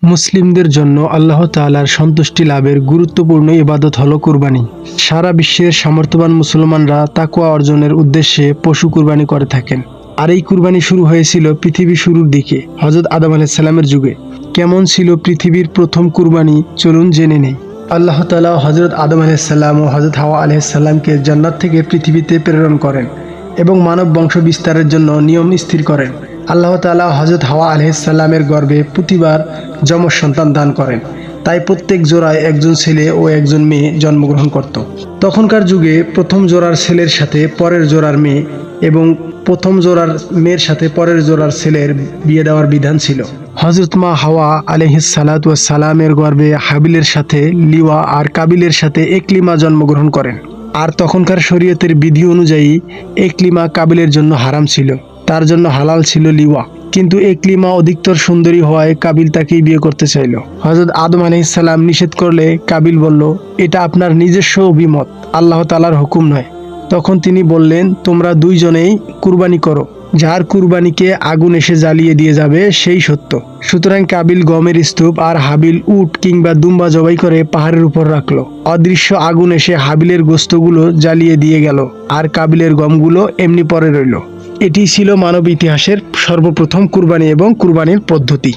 মুসলিমদের জন্য আল্লাহ তাআলার সন্তুষ্টি লাভের গুরুত্বপূর্ণ ইবাদত হলো কুরবানি। সারা বিশ্বের সামর্থ্যবান মুসলমানরা তাকওয়া অর্জনের উদ্দেশ্যে পশু কুরবানি করে থাকেন। আর এই কুরবানি শুরু হয়েছিল পৃথিবী শুরুর দিকে হযরত আদম আলাইহিস সালামের যুগে। কেমন ছিল পৃথিবীর প্রথম কুরবানি চলুন জেনে নেই। আল্লাহ তাআলা হযরত আদম আলাইহিস সালাম ও হযরত হাওয়া আলাইহিস সালামকে জান্নাত থেকে পৃথিবীতে প্রেরণ করেন এবং মানব বংশ বিস্তারের জন্য নিয়ম স্থির করেন। আল্লাহ তাআলা হযরত হাওয়া আলাইহিস সালামের গর্ভে প্রতিবার যমজ সন্তান দান করেন। তাই প্রত্যেক জোড়ায় একজন ছেলে ও একজন মেয়ে জন্মগ্রহণ করত। তখনকার যুগে প্রথম জোড়ার ছেলের সাথে পরের জোড়ার মেয়ে এবং প্রথম জোড়ার মেয়ের সাথে পরের জোড়ার ছেলের বিয়ে দেওয়ার বিধান ছিল। হযরত মা হাওয়া আলাইহিস সালাতু ওয়াস সালামের গর্ভে হাবিলের সাথে লিওয়া আর কাবিলের সাথে একলিমা জন্মগ্রহণ করেন। আর তখনকার শরীয়তের বিধি অনুযায়ী একলিমা কাবিলের জন্য হারাম ছিল, তার জন্য হালাল ছিল লিওয়া। কিন্তু একলিমা অধিকতর সুন্দরী হওয়ায় কাবিল তাকেই বিয়ে করতে চাইল। হযরত আদম আলাইহিস সালাম নিষেধ করলে কাবিল বলল, এটা আপনার নিজস্ব অভিমত, আল্লাহ তাআলার হুকুম নয়। তখন তিনি বললেন, তোমরা দুইজনেই কুরবানি করো, যার কুরবানিকে আগুন এসে জ্বালিয়ে দিয়ে যাবে সেই সত্য। সুতরাং কাবিল গমের স্তূপ আর হাবিল উট কিংবা দুম্বা জবাই করে পাহাড়ের উপর রাখলো। অদৃশ্য আগুন এসে হাবিলের গোস্তগুলো জ্বালিয়ে দিয়ে গেল আর কাবিলের গমগুলো এমনি পড়ে রইল। এটি ছিল মানব ইতিহাসের সর্বপ্রথম কুরবানি এবং কুরবানির পদ্ধতি।